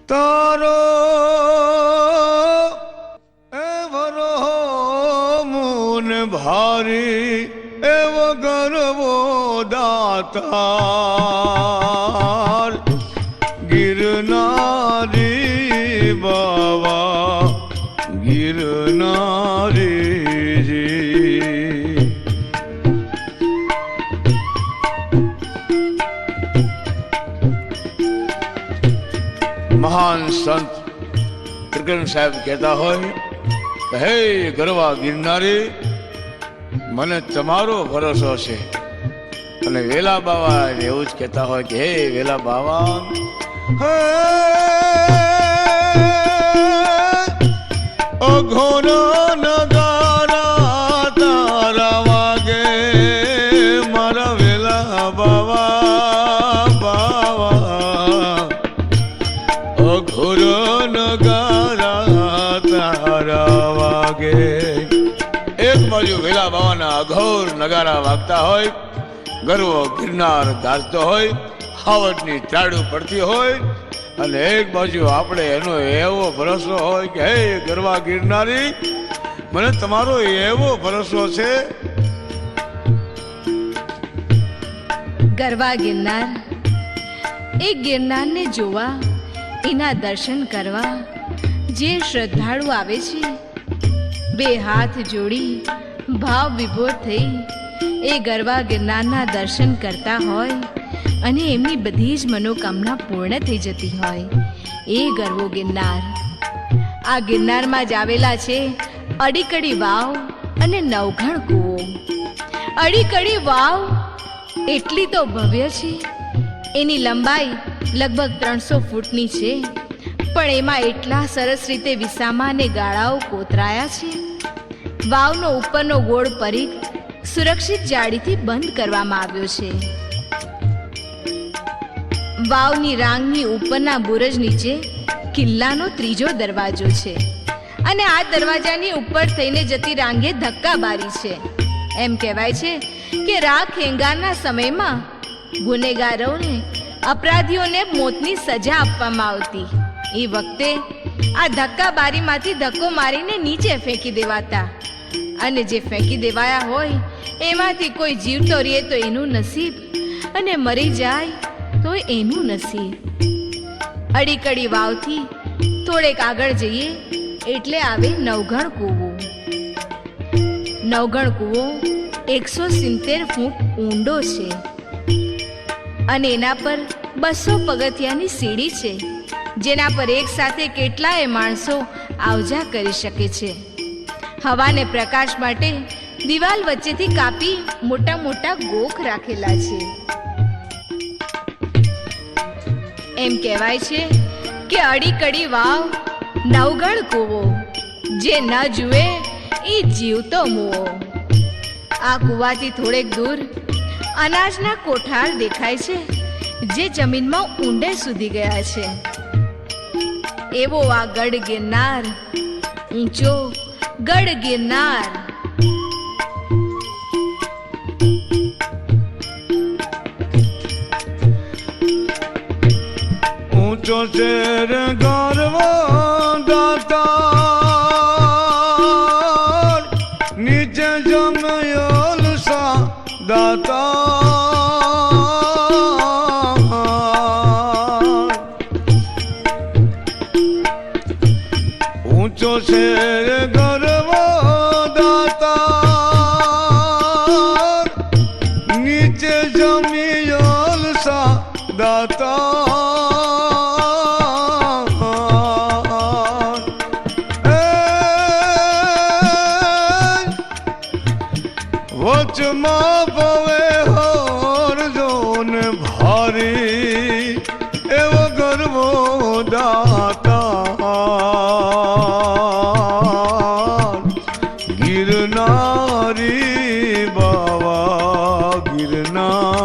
તારો એવરો મૂન ભારી એવો ગરવો દાતાર ગિરનારી બાવા ગિરનારીજી મહાન સંત ત્રિકરણ સાહેબ કહેતા હોય હે ગરવા ગિરનારી મને તમારો ભરોસો છે અને વેલા બાવા એવું જ કહેતા હોય કે હે વેલા બાવા હે અઘોર નગારા તારા વાગે મારા વેલા બાવા બાવા અઘોર નગારા તારા વાગે એક બાજુ વેલા બાવાના અઘોર નગારા વાગતા હોય ગરવો ગિરનાર ગાજતો હોય હાવડની ત્રાડું પડતી હોય અને એક બાજુ આપણે એનો એવો ભરોસો હોય કે હે ગરવા ગિરનારી મને તમારો એવો ભરોસો છે. ગરવા ગિરનાર એ ગિરનારને જોવા એના દર્શન કરવા જે શ્રદ્ધાળુ આવે છે બે હાથ જોડી ભાવ વિભોર થઈ એ ગરવા ગિરનારના દર્શન કરતા હોય અને એમની બધી જ મનોકામના પૂર્ણ થઈ જતી હોય એ ગરવો ગિરનાર. આ ગિરનારમાં જ આવેલા છે અડીકડી વાવ અને નવઘણ કૂવો. અડીકડી વાવ એટલી તો ભવ્ય છે, એની લંબાઈ લગભગ 300 ફૂટની છે, પણ એમાં એટલા સરસ રીતે વિસામા અને ગાળાઓ કોતરાયા છે. વાવનો ઉપરનો ગોળ પરિઘ સુરક્ષિત જાળીથી બંધ કરવામાં આવ્યો છે. વાવની રાંગની ઉપરના બુરજ નીચે કિલ્લાનો ત્રીજો દરવાજો છે અને આ દરવાજાની ઉપર થઈને જતી રાંગે ધક્કાબારી છે. એમ કહેવાય છે કે રાખ ખેંગારના સમયમાં ગુનેગારોને અપરાધીઓને મોતની સજા આપવામાં આવતી. એ વખતે આ ધક્કાબારીમાંથી ધક્કો મારીને નીચે ફેંકી દેવાતા અને જે ફેંકી દેવાયા હોય એમાંથી કોઈ જીવતો રહે તો એનું નસીબ અને મરી જાય તો એનું નસીબ. અડીકડી વાવથી થોડેક આગળ જઈએ એટલે આવે નવઘણ કૂવો. નવઘણ કૂવો 170 ફૂટ ઊંડો છે અને એના પર 200 પગથિયાની સીડી છે, જેના પર એક સાથે કેટલાય માણસો આવજા કરી શકે છે. હવાને પ્રકાશ માટે દિવાલ વચ્ચેથી કાપી મોટા મોટા ગોખ રાખેલા છે. એમ કહેવાય છે કે અડીકડી વાવ નવઘણ કૂવો, જે ન જુએ એ જીવતો મૂવો. આ કૂવાથી થોડેક દૂર અનાજના કોઠાર દેખાય છે, જે જમીનમાં ઊંડે સુધી ગયા છે. એવો આ ગઢ ગિરનાર, ઊંચો ગઢ ગિરનાર. ઊંચો શેર ગરવો દાતાર નીચે જમયોલ સા દાતાર. ઊંચો શેર ગરવો દાતાર નીચે જમયોલ સા દાતાર. વચમાં પવે હોર જોન ભારી એવો ગરવો દાતાર ગિરનારી બાવા ગિરનારીજી.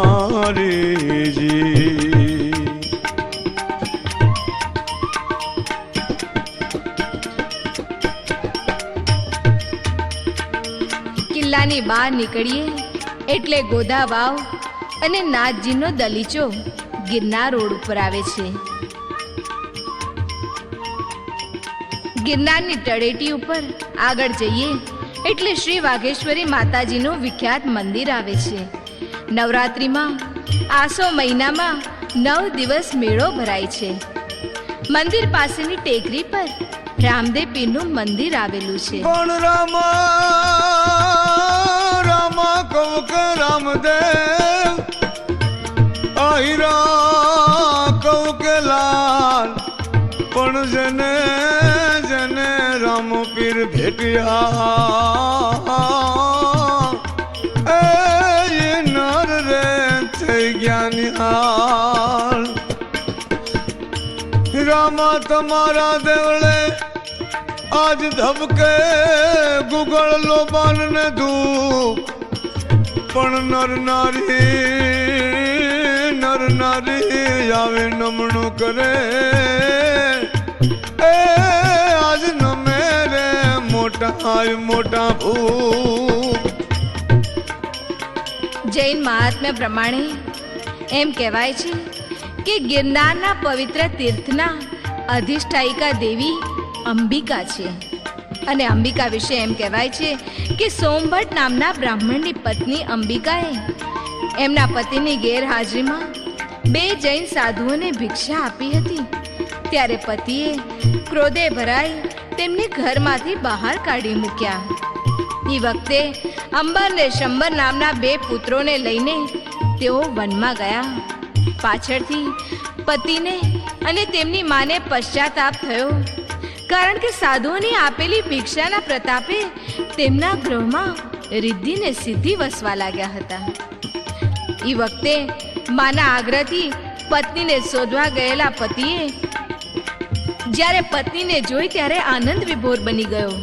કિલ્લાની બહાર નીકળીએ એટલે ગોધા વાવ અને નાથજીનો દલીચો ગિરનાર રોડ ઉપર આવે છે. ગિરનારની તળેટી ઉપર આગળ જઈએ એટલે શ્રી વાઘેશ્વરી માતાજીનું વિખ્યાત મંદિર આવે છે. નવરાત્રિમાં આસો મહિનામાં 9 દિવસ મેળો ભરાય છે. મંદિર પાસેની ટેકરી પર રામદેવ પીરનું મંદિર આવેલું છે. પણ રામા કહું કે રામદેવ, આહીરા કહું કે લાલ, પણ જેને જેને રામ પીર ભેટ્યા એ નર રે થઈ ગયા નિહાળ. રામા તમારા દેવળે આજ ધબકે ગુગળ લોબાન ને ધૂપ, પણ નર નારી આવે નમણું કરે એ આજ નમે રે મોટા ભૂપ. જૈન મહાત્મ્ય પ્રમાણે એમ કહેવાય છે કે ગિરનારના પવિત્ર તીર્થના અધિષ્ઠાયિકા દેવી અંબિકા છે. અને અંબિકા વિશે એમ કહેવાય છે કે સોમભટ્ટ નામના બ્રાહ્મણની પત્ની અંબિકાએ એમના પતિની ગેરહાજરીમાં 2 જૈન સાધુઓને ભિક્ષા આપી હતી. ત્યારે પતિએ ક્રોધે ભરાઈ તેમને ઘરમાંથી બહાર કાઢી મૂક્યા. એ વખતે અંબર ને શંબર નામના 2 પુત્રોને લઈને તેઓ વનમાં ગયા. પાછળથી પતિને અને તેમની માને પશ્ચાતાપ થયો, કારણ કે સાધુઓની આપેલી ભિક્ષાના પ્રતાપે તેમના ગૃહમાં રિદ્ધિ ને સિદ્ધિ વસવા લાગ્યા હતા. એ વખતે માના આગ્રહથી પત્નીને શોધવા ગયેલા પતિએ જ્યારે પત્નીને જોઈ ત્યારે આનંદ વિભોર બની ગયો.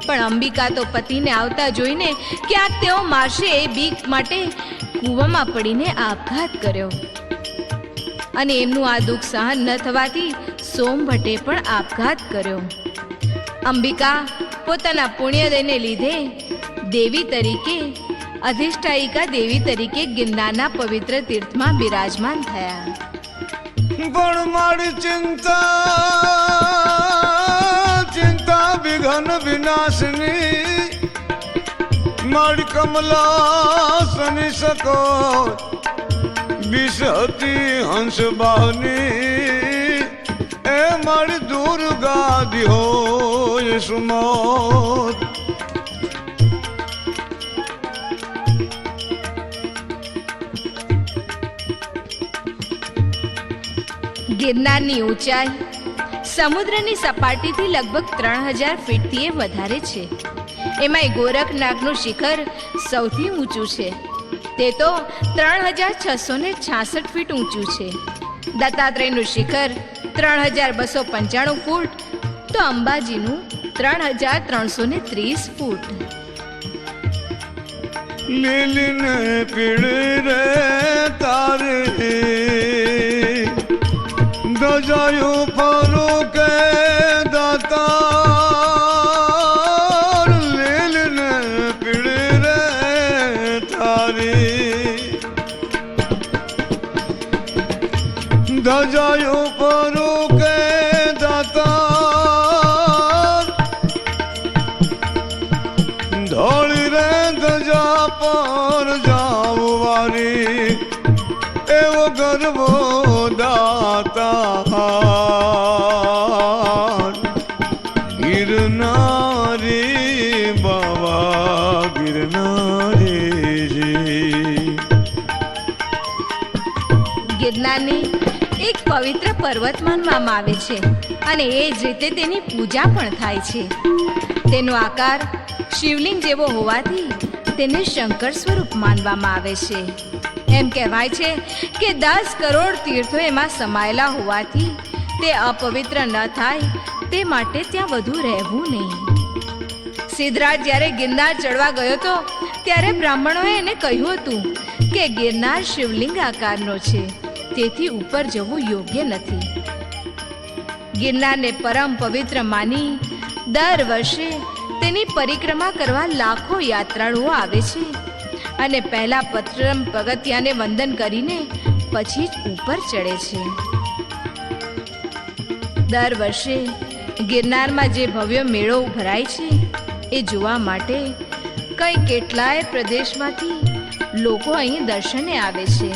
પણ અંબિકા તો પતિને આવતા જોઈને ક્યાંક તેઓ મારશે એ બીક માટે કૂવામાં પડીને આપઘાત કર્યો. અને એમનું આ દુઃખ સહન ન થવાથી સોમભટ્ટે પણ આપઘાત કર્યો. અંબિકા પોતાના પુણ્યદયને લીધે દેવી તરીકે, અધિષ્ઠાયિકા દેવી તરીકે ગિરનારના પવિત્ર તીર્થમાં બિરાજમાન થયા. પણ મારી ચિંતા વિઘન વિનાશની, મારી કમલા સની શકો વિષતી હંસ બાહની, એ મારી દુર્ગા દિહો સુમોત. ગિરનારની ઊંચાઈ સમુદ્રની સપાટીથી લગભગ 3000 ફીટથી વધારે છે. એમાંય ગોરખનાથનું શિખર સૌથી ઊંચું છે. તે તો 3666 ફીટ ઊંચું છે. દત્તાત્રેયનું શિખર 3295 ફૂટ, તો અંબાજીનું 3330 ફૂટ. લીલીને પીળ રે તારે દજાયું ફરું કે દાતાર, લીલીને પીળ રે તારી દજાયું ફરું કે દાતાર, ધોળી રે ધજા પર જાવું વારી એવો ગરબો દાતા ગિરનારી બાવા ગિરનારી. ગિરનારની એક પવિત્ર પર્વત માનવામાં આવે છે અને એ જ રીતે તેની પૂજા પણ થાય છે. તેનો આકાર શિવલિંગ જેવો હોવાથી તેને શંકર સ્વરૂપ માનવામાં આવે છે. એમ કહેવાય છે કે 10 કરોડ તીર્થો એમાં સમાયેલા હોવાથી તે અપવિત્ર ન થાય તે માટે ત્યાં વધુ રહેવું નહીં. સિદ્ધરાજ જ્યારે ગિરનાર ચડવા ગયો હતો ત્યારે બ્રાહ્મણોએ એને કહ્યું હતું કે ગિરનાર શિવલિંગ આકારનો છે, તેથી ઉપર જવું યોગ્ય નથી. ગિરનારને પરમ પવિત્ર માની દર વર્ષે તેની પરિક્રમા કરવા લાખો યાત્રાળુઓ આવે છે અને પહેલા પ્રથમ પગથિયાને વંદન કરીને પછી જ ઉપર ચડે છે. દર વર્ષે ગિરનારમાં જે ભવ્ય મેળો ભરાય છે એ જોવા માટે કઈ કેટલાય પ્રદેશમાંથી લોકો અહીં દર્શને આવે છે.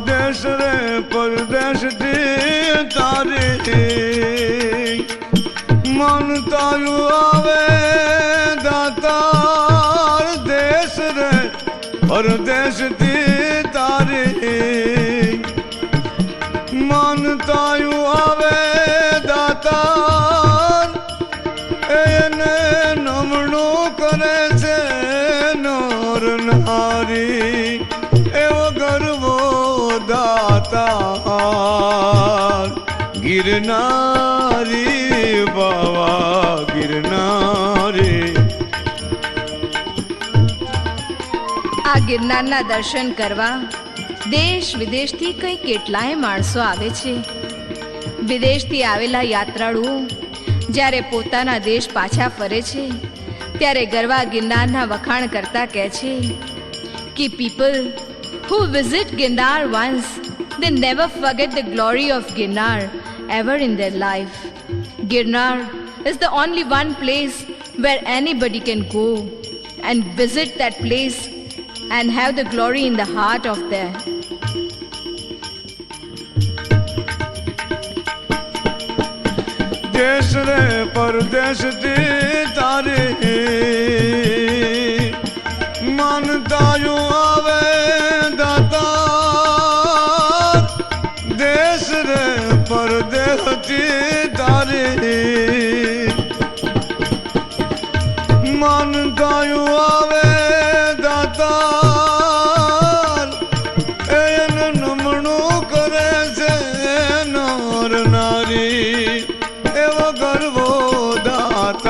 દેશ રે પરદેશથી તારી માનતાયું આવે દાતાર. દેશ રે પરદેશથી તારી માનતાયું આવે દાતાર. એને નમણું કરે છે નર નારી એવો ગર્વો દાતાર. ગિરનારી બાવા ગિરનારી. આ ગિરનારના દર્શન કરવા દેશ વિદેશથી કઈ કેટલાય માણસો આવે છે. વિદેશથી આવેલા યાત્રાળુઓ જ્યારે પોતાના દેશ પાછા ફરે છે ત્યારે ગરવા ગિરનારના વખાણ કરતા કહે છે કે people who visit Girnar once, they never forget the glory of Girnar ever in their life. Girnar is the only one place where anybody can go and visit that place and have the glory in the heart of there. દેશ રે પરદેશથી તારી માનતાયું આવે દાતાર. દેશ રે પરદેશથી તારી માનતાયું આવે દાતાર. એને નમણું કરે છે નર નારી એવો ગર્વો દાતાર.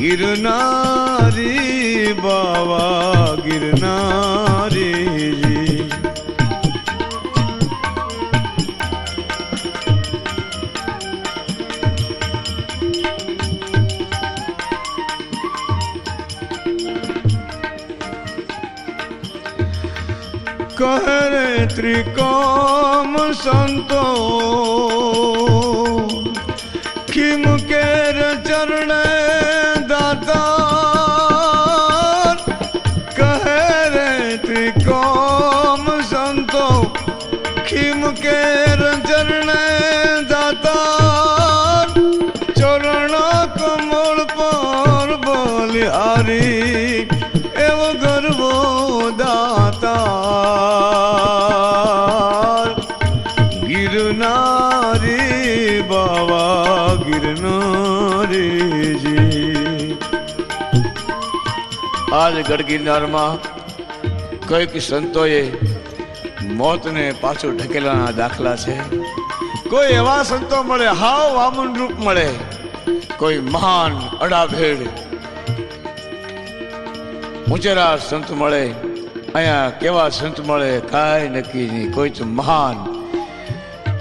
ગિરનારી બાવા ગિરનારી. કહે ત્રિકોમ સંતો ખીમ કેર ચરણે દાતાર. કહે રે ત્રિકોમ સંતો ખીમ કેર ચરણે દાતાર. ચરણ કમળ પર બલિહારી એવો ગર્વો દાતાર. ગિરનારી બાવા ગિરનારીજી. આજ ગઢ ગિરનારમાં કઈક સંતોએ મોતને પાછું ઢકેલાના દાખલા છે. કોઈ એવા સંતો મળે હાવ વામન રૂપ મળે, કોઈ મહાન અડાભેડ ઊંચેરા સંત મળે. અહીંયા કેવા સંત મળે કાંઈ નક્કી નહીં. કોઈ તો મહાન,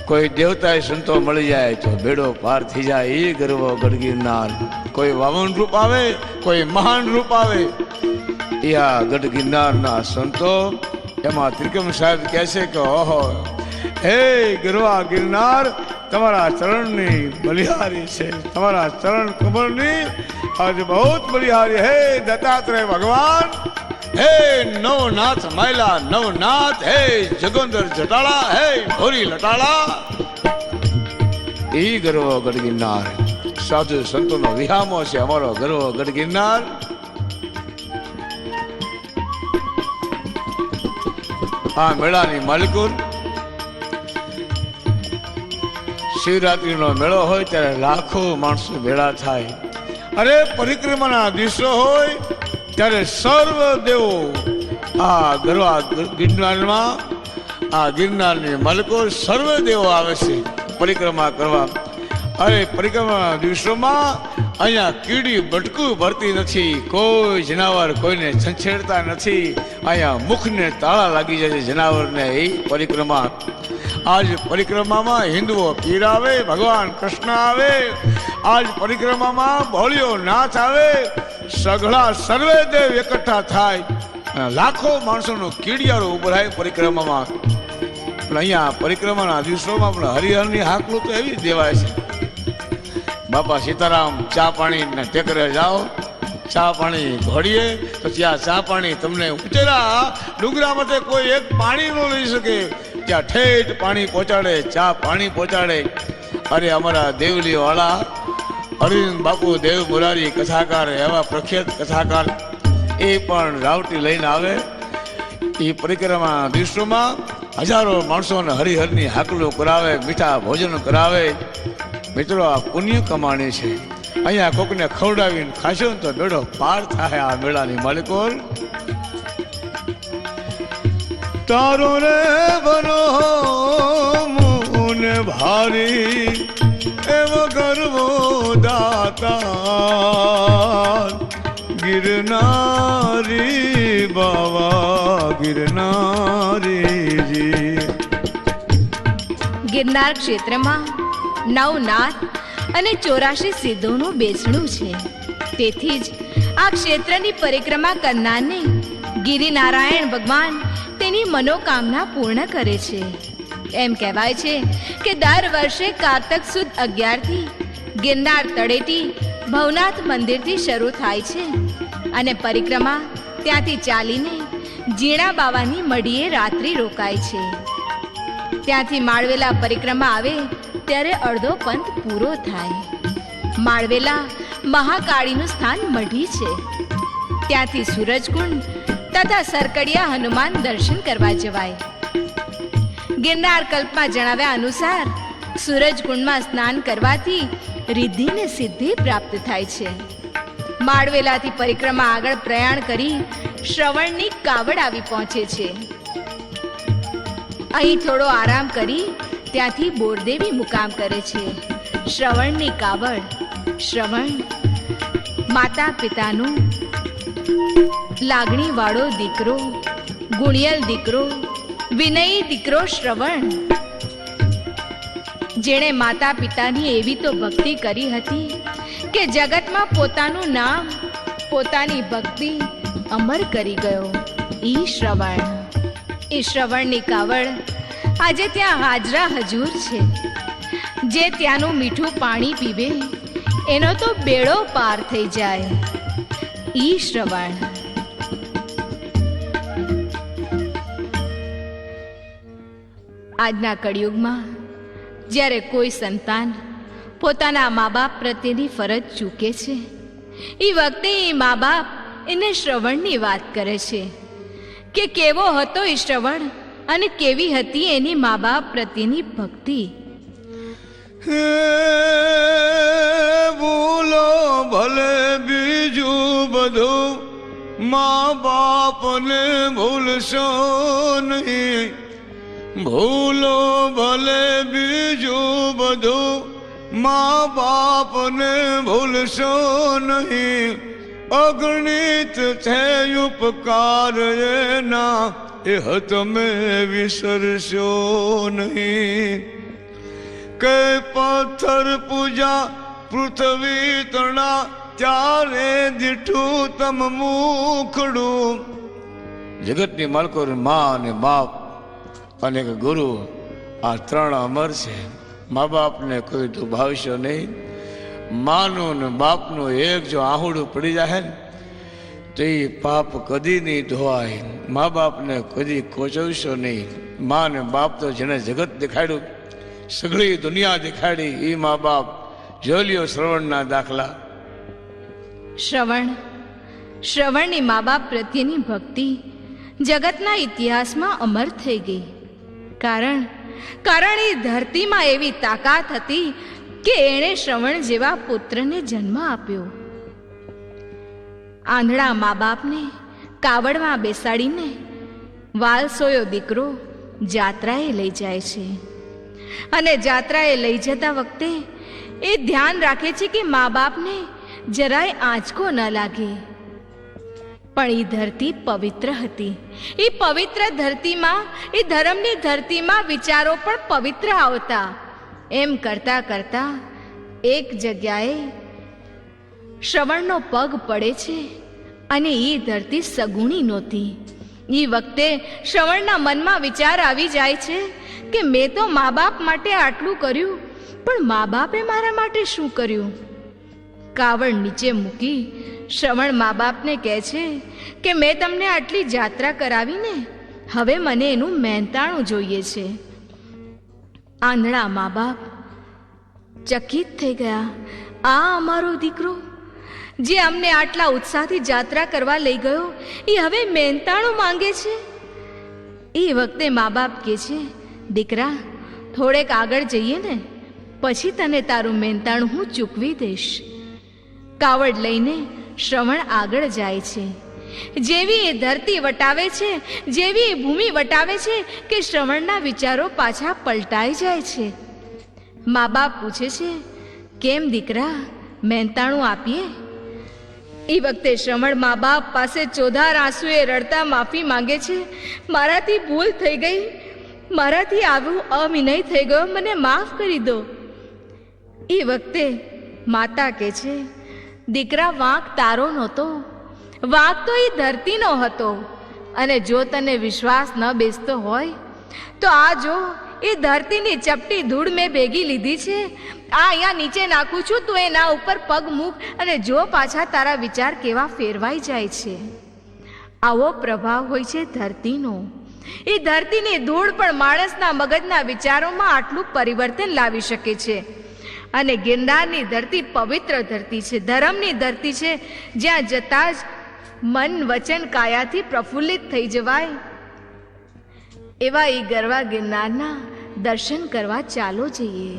કોઈ દેવતાએ સંતો મળી જાય તો બેડો પાર થઈ જાય. એ ગર્વ ગઢ ગિરનાર. કોઈ વામન રૂપ આવે, કોઈ મહાન રૂપ આવે. એ આ ગઢ ગિરનારના સંતો. એમાં ત્રિકમ સાહેબ કહે છે કે ઓહો હે ગરવા ગિરનાર, તમારા ચરણની બલિહારી છે, તમારા ચરણ કમળની આજ બહુ બલિહારી. હે દત્તાત્રેય ભગવાન, હે નવનાથ માયલા નવનાથ, હે જગોદર જટાળા, હે ભોરી લટાળા. એ ગરવો ગઢ ગિરનાર. સાધુ સંતોનો વિહામો છે અમારો ગરવો ગઢ ગિરનાર. આ મેળાની માલિકુર શિવરાત્રીનો મેળો હોય ત્યારે લાખો માણસો ભેળા થાય. અરે પરિક્રમાના દિવસો હોય ત્યારે સર્વ દેવો આ ગરવા ગિરનારમાં, આ ગિરનારની માલિકો સર્વ દેવો આવે છે પરિક્રમા કરવા. અરે પરિક્રમાના દિવસોમાં અહીંયા કીડી બટકું ભરતી નથી, કોઈ જનાવર કોઈને છંછેડતા નથી. અહીંયા મુખને તાળા લાગી જાય છે જનાવરને. એ પરિક્રમા. આજ પરિક્રમામાં હિન્દુઓ પીર આવે, ભગવાન કૃષ્ણ આવે. આજ પરિક્રમામાં ભોળિયો નાથ આવે. સઘળા સર્વે દેવ એકઠા થાય. લાખો માણસોનો કીડિયારો ઉભરાય પરિક્રમામાં. પણ અહીંયા પરિક્રમાના દિવસોમાં પણ હરિહરની હાકલું તો એવી જ દેવાય છે. બાપા સીતારામ ચા પાણીના ટેકરે જાઓ, ચા પાણી ઘોડીએ તો ત્યાં ચા પાણી તમને ઉતેરા ડુંગરા માટે કોઈ એક પાણી ન લઈ શકે, ત્યાં ઠેઠ પાણી પહોંચાડે, ચા પાણી પહોંચાડે. અરે અમારા દેવલી વાળા અરવિંદ બાપુ દેવ મુરારી કથાકાર, એવા પ્રખ્યાત કથાકાર, એ પણ રાવટી લઈને આવે. એ પરિક્રમા દિવસોમાં હજારો માણસોને હરિહરની હાકલું કરાવે, મીઠા ભોજન કરાવે. મિત્રો, આ પુણ્ય કમાણી છે. અહીંયા કોકને ખવડાવીને ખાશો ને તો બેડો પાર થાય આ મેળાની માલિકો. તારો રે બનો મુને ભારી એવો ગર્વો દાતા, ગિરનારી બાવા ગિરનારીજી. ગિરનાર ક્ષેત્રમાં 9 નાથ અને 84 સિદ્ધોનું બેસણું છે. તેથી જ આ ક્ષેત્રની પરિક્રમા કરનારને ગિરિનારાયણ ભગવાન તેની મનોકામના પૂર્ણ કરે છે. એમ કહેવાય છે કે દર વર્ષે કારતક સુદ 11 થી ગિરનાર તળેટી ભવનાથ મંદિરથી શરૂ થાય છે અને પરિક્રમા ત્યાંથી ચાલીને જીણા બાવાની મઢીએ રાત્રિ રોકાય છે. ત્યાંથી માળવેલા પરિક્રમા આવે ત્યારે અડધો પંથ પૂરો થાય. માળવેલા મહાકાળીનું સ્થાન મઢી છે. ત્યાંથી સૂરજકુંડ તથા સરકડિયા હનુમાન દર્શન કરવા જવાય. ગિરનાર કલ્પમાં જણાવ્યા અનુસાર સૂરજકુંડમાં સ્નાન કરવાથી રિદ્ધિ ને સિદ્ધિ પ્રાપ્ત થાય છે. માળવેલાથી પરિક્રમા આગળ પ્રયાણ કરી શ્રવણની કાવડ આવી પહોંચે છે. અહીં થોડો આરામ કરી ત્યાંથી બોરદેવી મુકામ કરે છે. શ્રવણની કાવડ, શ્રવણ માતા પિતાનું લાગણી વાળો દીકરો, ગુણિયલ દીકરો, વિનયી દીકરો શ્રવણ, જેણે માતા પિતાની એવી તો ભક્તિ કરી હતી કે જગતમાં પોતાનું નામ, પોતાની ભક્તિ અમર કરી ગયો. ઈ શ્રવણ, એ શ્રવણની કાવડ આજે ત્યાં હાજરા હજૂર છે. જે ત્યાંનું મીઠું પાણી પીવે એનો તો બેડો પાર થઈ જાય. ઈ શ્રવણ. આજના કળિયુગમાં જ્યારે કોઈ સંતાન પોતાના મા બાપ પ્રત્યેની ફરજ ચૂકે છે, એ વખતે એ મા બાપ એને શ્રવણની વાત કરે છે કે કેવો હતો એ શ્રવણ અને કેવી હતી એની મા બાપ પ્રત્યેની ભક્તિ. ભૂલો ભલે બીજું બધું, મા બાપને ભૂલશો નહીં. ભૂલો ભલે બીજું બધું, મા બાપને ભૂલશો નહીં. અગણિત છે ઉપકાર એના, એ તમે વિસરશો નહીં. કે પથ્થર પૂજા પૃથ્વી તણા, ત્યારે દીઠું તમ મુખડું. જગતની માલકો મા અને બાપ અને ગુરુ, આ ત્રણ અમર છે. મા બાપને કોઈ દુભાવશો નહીં. માનું ને બાપનું એક જો આહુડું પડી જાય ને તો એ પાપ કદી નહીં ધોવાય. મા બાપને કદી કોચવશો નહીં. મા ને બાપ તો જેને જગત દેખાડ્યું, સઘળી દુનિયા દેખાડી, એ મા બાપ. જોલિયો શ્રવણના દાખલા. શ્રવણની મા બાપ પ્રત્યેની ભક્તિ જગતના ઇતિહાસમાં અમર થઈ ગઈ. કારણ એ ધરતીમાં એવી તાકાત હતી કે એણે શ્રવણ જેવા પુત્રને જન્મ આપ્યો. આંધળા મા બાપને કાવડમાં બેસાડીને વાલસોયો દીકરો જાત્રાએ લઈ જાય છે અને જાત્રાએ લઈ જતા વખતે એ ધ્યાન રાખે છે કે મા બાપને જરાય આંચકો ન લાગે. પણ એ ધરતી પવિત્ર હતી. એ પવિત્ર ધરતીમાં, એ ધર્મની ધરતીમાં વિચારો પણ પવિત્ર આવતા. એમ કરતા કરતા એક જગ્યાએ શ્રવણનો પગ પડે છે અને એ ધરતી સગુણી નહોતી. એ વખતે શ્રવણના મનમાં વિચાર આવી જાય છે કે મેં તો મા બાપ માટે આટલું કર્યું, પણ મા બાપે મારા માટે શું કર્યું? કાવડ નીચે મૂકી શ્રવણ મા બાપને કહે છે કે મેં તમને આટલી જાત્રા કરાવીને હવે મને એનું મહેનતાણું જોઈએ છે. આંધળા મા બાપ ચકિત થઈ ગયા. આ અમારો દીકરો જે અમને આટલા ઉત્સાહથી જાત્રા કરવા લઈ ગયો એ હવે મહેનતાણું માંગે છે. એ વખતે મા બાપ કહે છે, દીકરા થોડેક આગળ જઈએ ને, પછી તને તારું મહેનતાણું હું ચૂકવી દઈશ. કાવડ લઈને શ્રવણ આગળ જાય છે. જેવી એ ધરતી વટાવે છે, જેવી એ ભૂમિ વટાવે છે કે શ્રવણના વિચારો પાછા પલટાઈ જાય છે. મા બાપ પૂછે છે, કેમ દીકરા, મહેનતાણું આપીએ? એ વખતે શ્રવણ મા બાપ પાસે ચોધાર આંસુએ રડતા માફી માંગે છે, મારાથી ભૂલ થઈ ગઈ, મારાથી આવું અવિનય થઈ ગયો, મને માફ કરી દો. એ વખતે માતા કહે છે, દીકરા વાંક તારો નહોતો, વાંક તો એ ધરતીનો હતો. અને જો તને વિશ્વાસ ન બેસતો હોય તો આ જો, એ ધરતીની ચપટી ધૂળ મેં ભેગી લીધી છે, આ અહીંયા નીચે નાખું છું, તું એના ઉપર પગ મૂક અને જો પાછા તારા વિચાર કેવા ફેરવાઈ જાય છે. આવો પ્રભાવ હોય છે ધરતીનો. એ ધરતીની ધૂળ પણ માણસના મગજના વિચારોમાં આટલું પરિવર્તન લાવી શકે છે. અને ગિરનારની ધરતી પવિત્ર ધરતી છે, ધર્મની ધરતી છે, જ્યાં જતાં જ મન વચન કાયાથી પ્રફુલ્લિત થઈ જવાય. એવા એ ગરવા ગિરનારના દર્શન કરવા ચાલો જઈએ.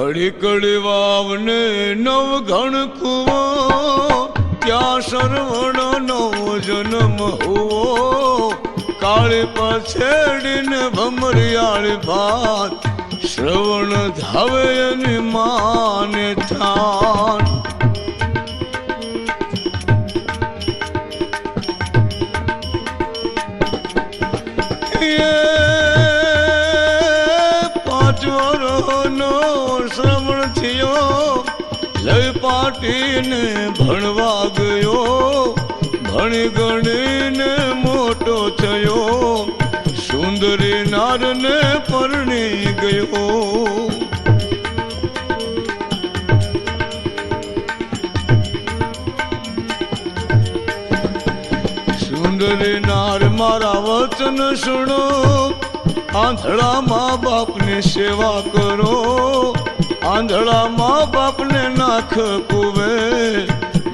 અડીકડી વાવને નવ ઘણ કુવો, ત્યાં શરવણનો જન્મ હોવો. કાળી પછેડીને ભમરિયાળી ભાત, શ્રવણ ધાવે એની માને થાન. શ્રવણ થયો, લઈ પાટીને ભણવા ગયો, ભણી ગણીને મોટો થયો, સુંદરી નારને પરણી ગયો. સુંદરી નાર મારા વચન સુણો, આંધળા મા બાપની સેવા કરો, આંધળા મા બાપને નાખ કુવે,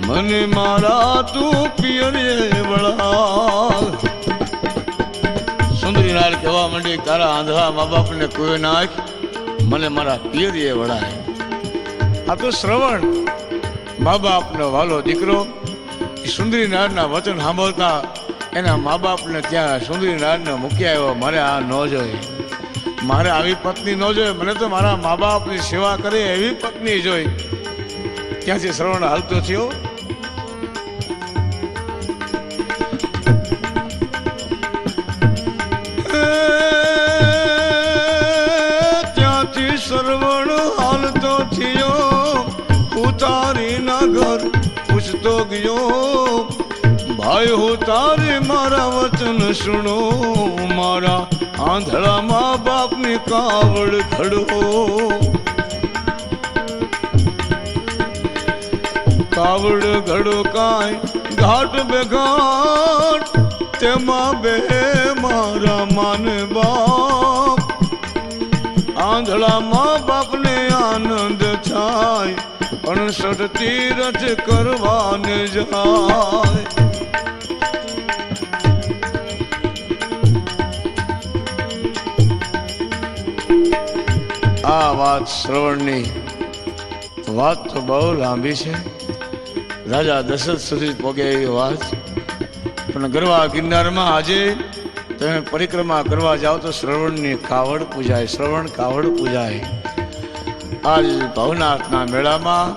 મને મારા તું પિયરે વળા. સુંદરી નાર કહેવા માંડી, તારા આંધળા મા બાપને કુવે નાખ, મને મારા પિયરે વળાય. આ તો શ્રવણ મા બાપનો વાલો દીકરો સુંદરી નારના વચન સાંભળતા એના મા બાપને ત્યાં સુંદરી નારને મૂકી આવ્યો. મારે આ ન જોઈએ, મારે આવી પત્ની ન જોઈએ, મને તો મારા મા બાપની સેવા કરે એવી પત્ની જોઈ. ત્યાંથી શ્રવણ હાલતો થયો. ત્યાંથી શ્રવણ હાલતો થયો, ઉતારીના ઘર પૂછતો ગયો, ભાઈ હું તારે મારા વચન સુણો, મારા આંધળા મા બાપની કાવડ ઘડો. કાવડ ઘડો કાંઈ ઘાટ બેઘાટ, તેમાં બે મારા માને બાપ. આંધળા મા બાપને આનંદ થાય, 68 તીરથ કરવાને જાય. આ વાત શ્રવણની વાત તો બહુ લાંબી છે, રાજા દશરથ સુધી પહોંચે એવી વાત. પણ ગરવા ગિરનારમાં આજે તમે પરિક્રમા કરવા જાઓ તો શ્રવણની કાવડ પૂજાય, શ્રવણ કાવડ પૂજાય. આજ ભવનાથના મેળામાં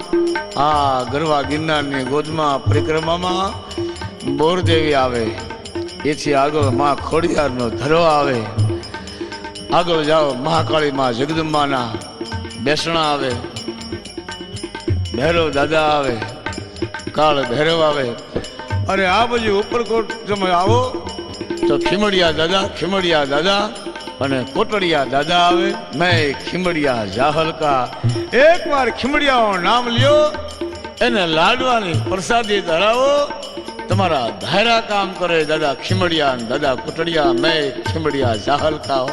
આ ગરવા ગિરનારની ગોદમાં પરિક્રમામાં બોરદેવી આવે, એથી આગળ મા ખોડિયારનો ધરો આવે, આગળ જાઓ મહાકાળી માં જગદંબાના બેસણા આવે, ભૈરવ દાદા આવે, કાળ ભૈરવ આવે. અરે આ બાજુ ઉપરકોટ તમે આવો તો ખીમડિયા દાદા અને કોટડિયા દાદા આવે. મેં ખીમડિયા જાહલકા. એકવાર ખીમડિયાનું નામ લ્યો, એને લાડવાની પ્રસાદી ધરાવો, તમારા ધાયરા કામ કરે દાદા ખીમડિયા અને દાદા કોટડિયા. મેં ખીમડિયા જાહલકા.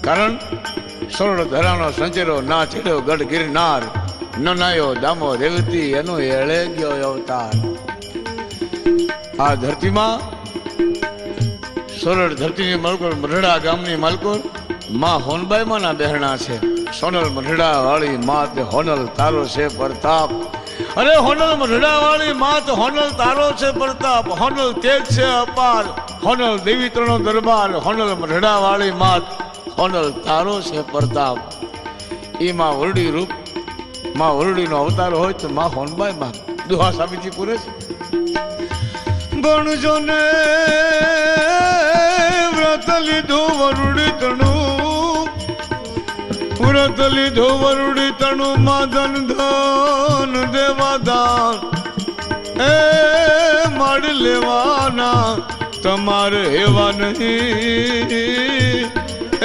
કારણ સોળ ધરાનો સંચેરો ના ચડ્યો ગઢ ગિરનાર, ન નાયો દામો રેવતી એનો એળે ગયો અવતાર. આ ધરતીમાં સોરઠ ધરતીની માલકોર મઢડા ગામની માલકોર માં હોનબાઈ માના બહેરણા છે. સોનલ મઢડા વાળી માં તે હોનલ તારો છે પ્રતાપ. અરે હોનલ મઢડા વાળી માં તે હોનલ તારો છે પ્રતાપ. હોનલ તેજ છે અપાર, હોનલ દેવી ત્રણો દરબાર. હોનલ મઢડા વાળી માં હોનલ તારો છે પ્રતાપ. એ માં વરડી રૂપ, માં વરડીનો અવતાર હોય તો માં હોનબાઈ માં દુહા સાબિતી પૂરે છે. ગણજો ને વ્રત લીધું વરુડી તણું, વ્રત લીધું વરુડી તણું, માં ધન ધન દેવા દાન એ માડ લેવાના તમારે એવા નહીં.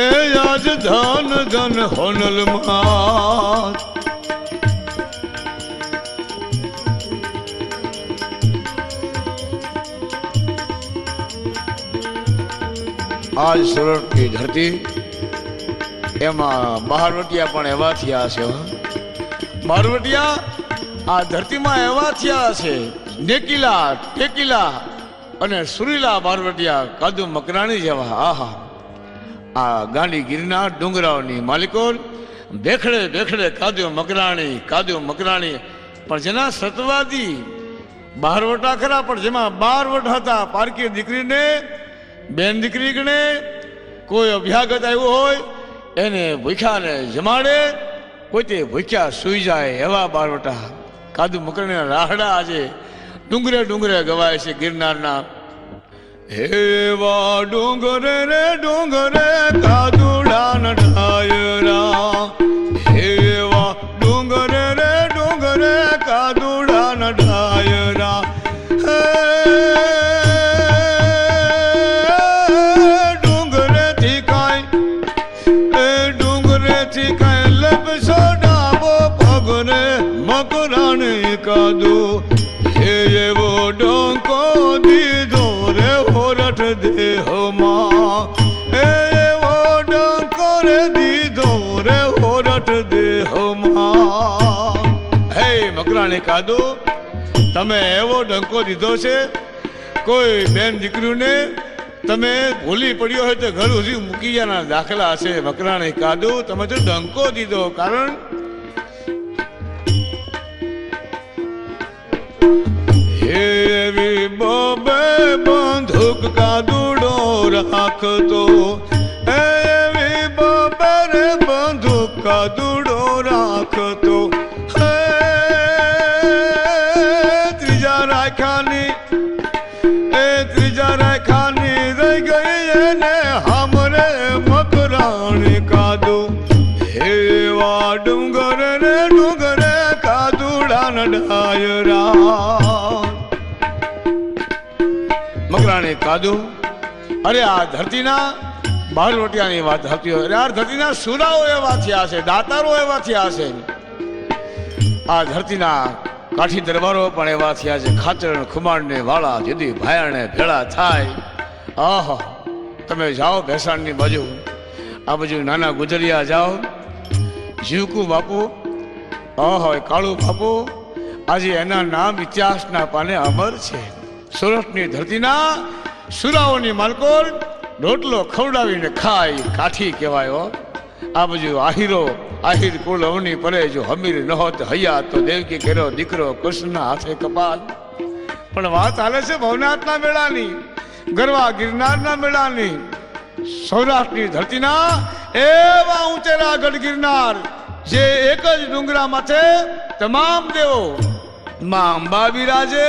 એ આજ ધન ધન હોનલ માં. આજ સોરઠની ધરતી એમાં બહારવટિયા પણ એવા થયા છે. બહારવટિયા આ ધરતીમાં એવા થયા છે. નેકીલા ટેકીલા અને સુરીલા બહારવટિયા કાદુ મકરાણી જેવા. આહા, આ ગાંડી ગિરનાર ડુંગરાઓની માલિકો ભેખડે ભેખડે કાદુ મકરાણી. પણ જેના સતવાદી બહારવટા ખરા, પણ જેમાં બારવટ હતા. પારકી દીકરીને બેન દીકરી ગણે, કોઈ અભ્યાગત આવ્યું હોય એને ભૂખ્યાને જમાડે, કોઈ તે ભૂખ્યા સુઈ જાય એવા બારવટા કાદુ મકરાણીના રાહડા આજે ડુંગરે ડુંગરે ગવાય છે ગિરનારના. હેવા ડુંગરે રે ડુંગરે કાદુડા ન ઢાયરા, હેવા ડુંગરે રે ડુંગરે કાદુડા ન ઢાયરા. મકરાણી કાદુ હે એવો ડંકો દીધો રે હોરઠ દેહમાં. એવો ડંકો રે દીધો રે હોરઠ દેહમાં. હે મકરાણી કાદુ, તમે એવો ડંકો દીધો છે, કોઈ બેન દીકરીને તમે ભૂલી પડ્યો હોય તો ઘર સુધી મૂકી જવાના દાખલા છે. મકરાણી કાદુ, તમે તો ડંકો દીધો. કારણ એવી બબે બંદૂક કાદુડો રાખતો, એવી બબે રે બંદૂક કાદુડો રાખતો. ત્રીજા રાખાની રહી ગઈ એને હામરે મકરાણી કાદુ. હેવા ડુંગરે રે ડુંગરે કાદુડા ન ડાયરા. મકરાણી કાદુ, અરે આ ધરતીના બહારવટિયાની વાત હતી. અરે આ ધરતીના સુરાઓ એવા થયા છે, દાતારો એવા થયા છે. આ ધરતીના કાઠી દરબારો પણ એવા થયા છે. ખાચર ખુમાણને વાળા જુદી ભાયાણે ભેળા થાય. આહા, તમે જાઓ ભેસાણની બાજુ, આ બાજુ નાના ગુજરિયા જાઓ, જીવકુ બાપુ, આહા કાળુ બાપુ, આજે એના નામ ઇતિહાસના પાને અમર છે. સોરઠની ધરતીના સુરાઓની માલકોર રોટલો ખવડાવીને ખાય કાઠી કહેવાય. આ બાજુ આહિર કુળ અવની પરે જો હમીર ન હોત હૈયા તો દેવકી કર્યો દીકરો કૃષ્ણના હાથે કપાલ. પણ વાત હાલે છે ભવનાથના મેળાની, ગરવા ગિરનારના મેળાની. સૌરાષ્ટ્રની ધરતીના એવા ઊંચેરા ગઢ ગિરનાર જે એક જ ડુંગરા માથે તમામ દેવો, માં અંબા બિરાજે,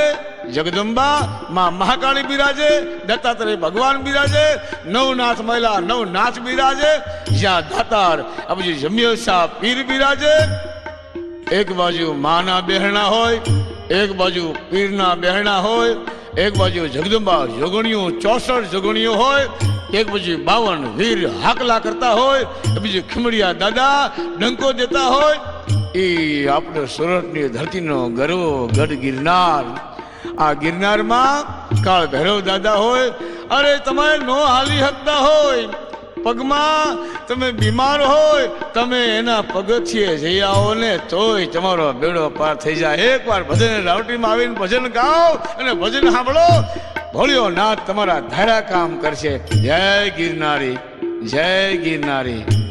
જગદંબા, માં મહાકાળી બિરાજે, દત્તાત્રેય ભગવાન બિરાજે, નવનાથ મહિલા નવનાથ બિરાજે, જ્યાં દાતાર આ બાજુ જમિયો શાહ પીર બિરાજે. એક બાજુ માના બહેરણા હોય, એક બાજુ પીરના બહેરણા હોય, એક બાજુ જગદંબા જોગણીઓ 64 જોગણીઓ હોય, એક બાજુ 52 વીર હાકલા કરતા હોય, બીજું ખીમડિયા દાદા ડંકો દેતા હોય. એ આપણે સુરતની ધરતીનો ગર્વ ગઢ ગિરનાર. આ ગિરનારમાં કાળ ભૈરવ દાદા હોય. અરે તમે નો હાલી શકતા હોય, પગમાં તમે બીમાર હોય, તમે એના પગથિયે જઈ આવો ને તોય તમારો બેડો પાર થઈ જાય. એકવાર ભજન રાવટીમાં આવીને ભજન ગાઓ અને ભજન સાંભળો, ભોળિયો નાથ તમારા ધારા કામ કરશે. જય ગિરનારી, જય ગિરનારી.